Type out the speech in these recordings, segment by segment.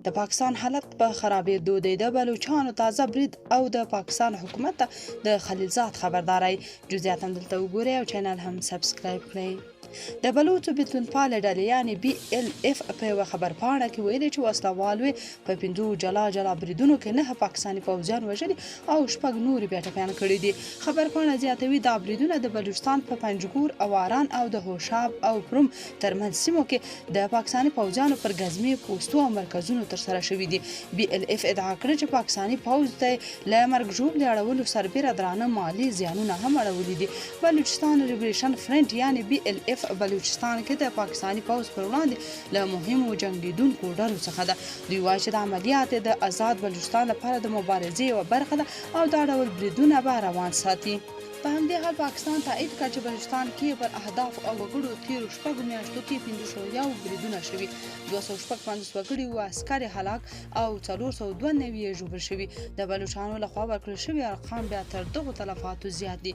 د پاکستان حالت په خرابېدو دی. د بلوچستان تازه برید او د پاکستان حکومت د خلیلزاد خبرداري. جزئیات هم دلته وګورئ او چینل هم سبسکرایب کړئ. د بلوچو بېلتونپالې ډلې یعنې BLF په یوه خبرپاڼه کې ویلي چې وسلوالو په 5 جلا بریدونو کې 9 پاکستاني پوځیان وژلي او 6 نورې بیا ټپیان کړي دي. خبرپاڼه زیاتوي دا بریدونه د بلوچستان په پنجګور، اواران او د هوشاب او پروم ترمنځ سیمو کې د پاکستاني پوځیانو پر ګزمې پوستو او مرکزونو ترسره شوي دي. BLF ادعا کړې چې پاکستاني پوځ ته له مرګ ژوبلې اړولو سربیره درانه مالي زیانونه هم اړولي دي. بلوچستان لیبریشن فرنټ یعنې BLF بلوچستان کې د پاکستاني پوځ پر وړاندې له مهمو جنګیدونکو ډلو څخه ده. دوی وایي چې د عملیات د آزاد بلوچستان لپاره د مبارزې یوه برخه ده او دا ډول بریدونه به روان ساتي. په همدې حال پاکستان تایید کړ چې بلوچستان کې پر اهداف او وګړو تیرو 6 میاشتو کې 501 بریدونه شوي، 255 وګړي او عسکر هلاک او 492 ژوبل شوي. د بلوچستانو لخوا ورکړل شوي ارقام بیا تر دغو تلفاتو زیات دي.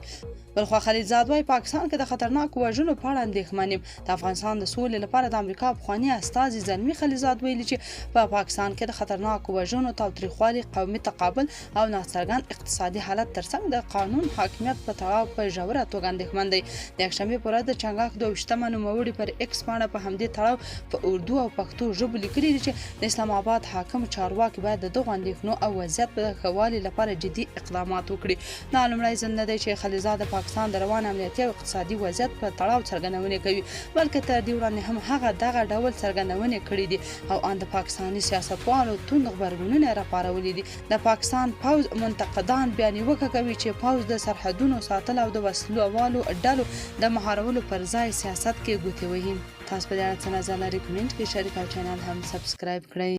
بلخوا خلیلزاد وايي پاکستان کې د خطرناکو وژنو په اړه اندېښمن یم. د افغانستان د سولې لپاره د امریکا پخواني استازي زلمي خلیلزاد ویلي چې په پاکستان کې د خطرناکو وژنو، تاوتریخوالي، قومي تقابل او ناڅرګند اقتصادي حالت ترڅنګ د قانون حاکمیت په تړاو په ژوره توګه اندېښمن دی. د یکشنبې په ورځ د چنګاښ 22 نوموړي پر ایکس پاڼه په همدې تړاو په اردو او پښتو ژبو لیکلي دي چې د اسلام آباد حاکم چارواکي باید د دغو اندېښنو او وضعیت په ښه والي لپاره جدي اقدامات وکړي. دا لومړی ځل نه دی چې خلیلزاد د پاکستان د روان امنیتي او اقتصادي وضعیت په تړاو څرګندونې کوي، بلکې تر دې وړاندې هم هغه دغه ډول څرګندونې کړي دي او ان د پاکستاني سیاستوالو توند غبرګونونه راپارولي دي. د پاکستان پوځ منتقدان بیا نیوکه کوي چې پوځ د سرحدونو ساتل او د وسلو والو ډلو د مهارولو پر ځای سیاست کې ګوتې وهي. تاسو په دې اړه څه نظر لرئ؟ کمنټ کې شریک او چینل هم سبسکرایب کړئ.